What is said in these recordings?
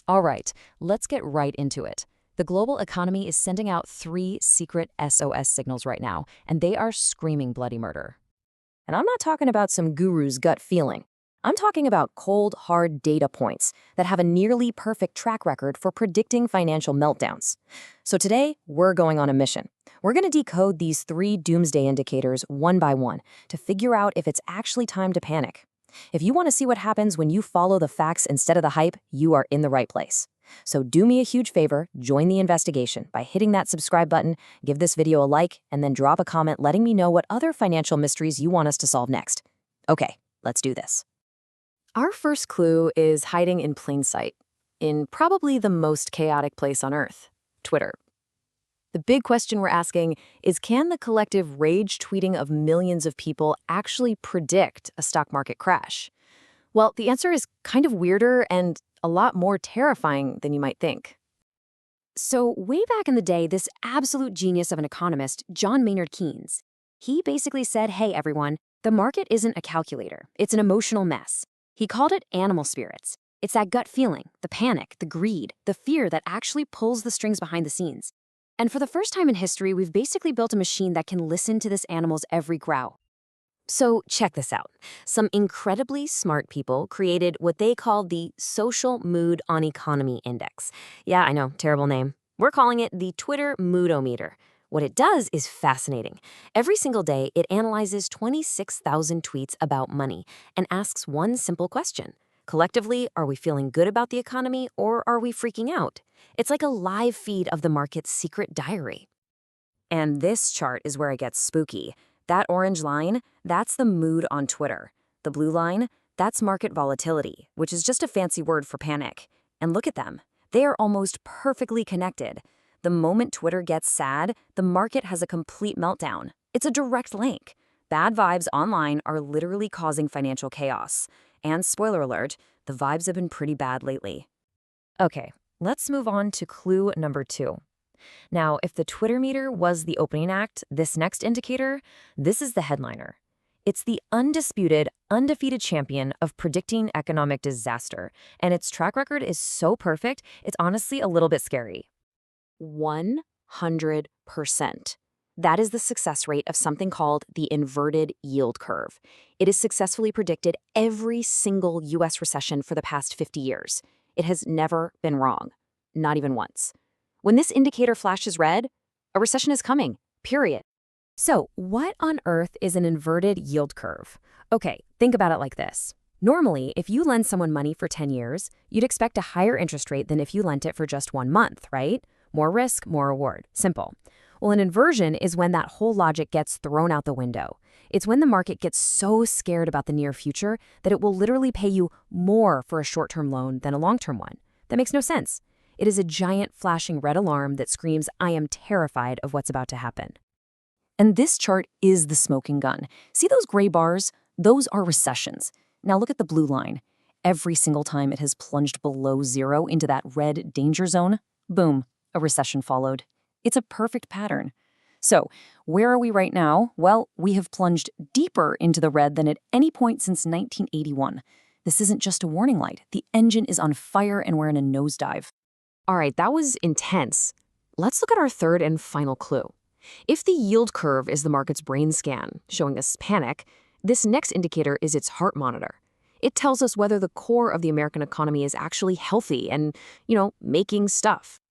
All right, let's get right into it. The global economy is sending out three secret SOS signals right now, and they are screaming bloody murder. And I'm not talking about some guru's gut feeling. I'm talking about cold, hard data points that have a nearly perfect track record for predicting financial meltdowns. So today, we're going on a mission. We're going to decode these three doomsday indicators one by one to figure out if it's actually time to panic. If you want to see what happens when you follow the facts instead of the hype, you are in the right place. So do me a huge favor, join the investigation by hitting that subscribe button, give this video a like, and then drop a comment letting me know what other financial mysteries you want us to solve next. Okay, let's do this. Our first clue is hiding in plain sight, in probably the most chaotic place on Earth, Twitter. The big question we're asking is, can the collective rage tweeting of millions of people actually predict a stock market crash? Well, the answer is kind of weirder and a lot more terrifying than you might think. So way back in the day, this absolute genius of an economist, John Maynard Keynes, he basically said, hey, everyone, the market isn't a calculator. It's an emotional mess. He called it animal spirits. It's that gut feeling, the panic, the greed, the fear that actually pulls the strings behind the scenes. And for the first time in history, we've basically built a machine that can listen to this animal's every growl. So check this out. Some incredibly smart people created what they call the Social Mood on Economy Index. Yeah, I know, terrible name. We're calling it the Twitter Moodometer. What it does is fascinating. Every single day, it analyzes 26,000 tweets about money and asks one simple question. Collectively, are we feeling good about the economy or are we freaking out? It's like a live feed of the market's secret diary. And this chart is where it gets spooky. That orange line, that's the mood on Twitter. The blue line, that's market volatility, which is just a fancy word for panic. And look at them. They are almost perfectly connected. The moment Twitter gets sad, the market has a complete meltdown. It's a direct link. Bad vibes online are literally causing financial chaos. And spoiler alert, the vibes have been pretty bad lately. Okay, let's move on to clue number 2. Now, if the Twitter meter was the opening act, this next indicator, this is the headliner. It's the undisputed, undefeated champion of predicting economic disaster, and its track record is so perfect, it's honestly a little bit scary. 100%. That is the success rate of something called the inverted yield curve. It has successfully predicted every single U.S. recession for the past 50 years. It has never been wrong, not even once. When this indicator flashes red, a recession is coming, period. So, what on earth is an inverted yield curve? Okay, think about it like this. Normally, if you lend someone money for 10 years, you'd expect a higher interest rate than if you lent it for just 1 month, right? More risk, more reward. Simple. Well, an inversion is when that whole logic gets thrown out the window. It's when the market gets so scared about the near future that it will literally pay you more for a short-term loan than a long-term one. That makes no sense. It is a giant flashing red alarm that screams, I am terrified of what's about to happen. And this chart is the smoking gun. See those gray bars? Those are recessions. Now look at the blue line. Every single time it has plunged below zero into that red danger zone, boom, a recession followed. It's a perfect pattern. So, where are we right now? Well, we have plunged deeper into the red than at any point since 1981. This isn't just a warning light. The engine is on fire and we're in a nosedive. All right, that was intense. Let's look at our third and final clue. If the yield curve is the market's brain scan, showing us panic, this next indicator is its heart monitor. It tells us whether the core of the American economy is actually healthy and, making stuff.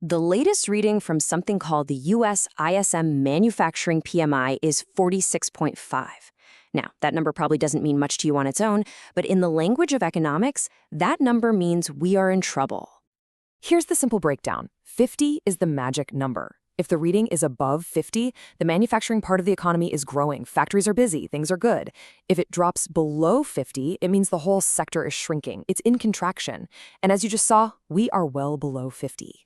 The latest reading from something called the U.S. ISM Manufacturing PMI is 46.5. Now, that number probably doesn't mean much to you on its own, but in the language of economics, that number means we are in trouble. Here's the simple breakdown. 50 is the magic number. If the reading is above 50, the manufacturing part of the economy is growing. Factories are busy. Things are good. If it drops below 50, it means the whole sector is shrinking. It's in contraction. And as you just saw, we are well below 50.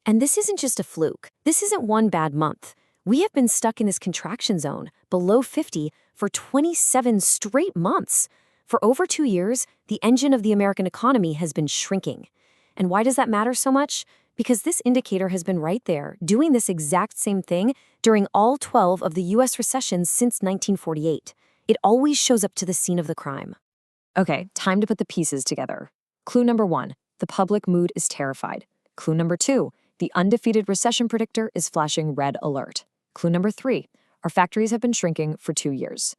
And this isn't just a fluke. This isn't one bad month. We have been stuck in this contraction zone, below 50, for 27 straight months. For over 2 years, the engine of the American economy has been shrinking. And why does that matter so much? Because this indicator has been right there, doing this exact same thing during all 12 of the U.S. recessions since 1948. It always shows up to the scene of the crime. Okay, time to put the pieces together. Clue number 1. the public mood is terrified. Clue number 2, the undefeated recession predictor is flashing red alert. Clue number 3, our factories have been shrinking for 2 years.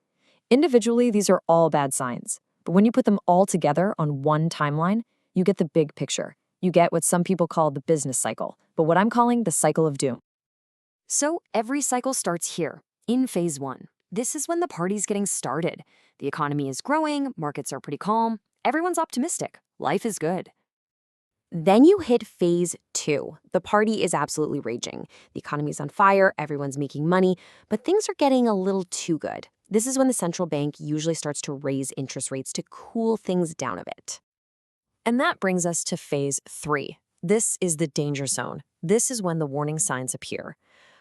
Individually, these are all bad signs. But when you put them all together on one timeline, you get the big picture. You get what some people call the business cycle, but what I'm calling the cycle of doom. So every cycle starts here, in phase 1. This is when the party's getting started. The economy is growing, markets are pretty calm, everyone's optimistic, life is good. Then you hit phase 2. The party is absolutely raging. The economy's on fire, everyone's making money, but things are getting a little too good. This is when the central bank usually starts to raise interest rates to cool things down a bit. And that brings us to phase 3. This is the danger zone. This is when the warning signs appear.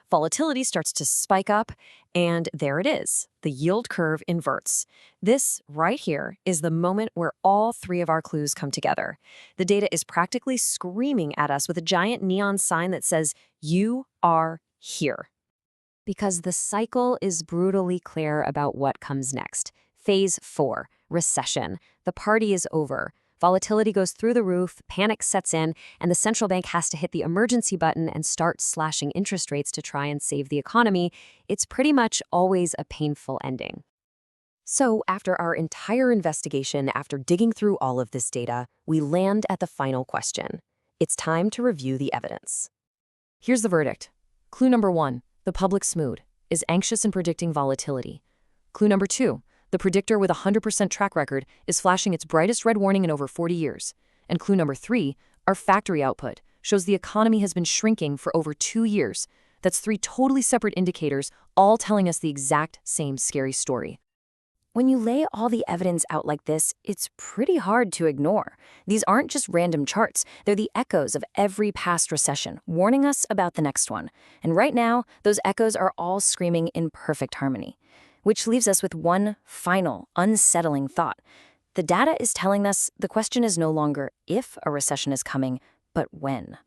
Volatility starts to spike up, and there it is. The yield curve inverts. This right here is the moment where all 3 of our clues come together. The data is practically screaming at us with a giant neon sign that says, "You are here." Because the cycle is brutally clear about what comes next. Phase 4, recession. The party is over. Volatility goes through the roof, panic sets in, and the central bank has to hit the emergency button and start slashing interest rates to try and save the economy. It's pretty much always a painful ending. So after our entire investigation, after digging through all of this data, we land at the final question. It's time to review the evidence. Here's the verdict. Clue number 1, the public's mood is anxious and predicting volatility. Clue number 2, the predictor with a 100% track record is flashing its brightest red warning in over 40 years. And clue number 3, our factory output shows the economy has been shrinking for over 2 years. That's 3 totally separate indicators, all telling us the exact same scary story. When you lay all the evidence out like this, it's pretty hard to ignore. These aren't just random charts. They're the echoes of every past recession, warning us about the next one. And right now, those echoes are all screaming in perfect harmony. Which leaves us with one final, unsettling thought. The data is telling us the question is no longer if a recession is coming, but when.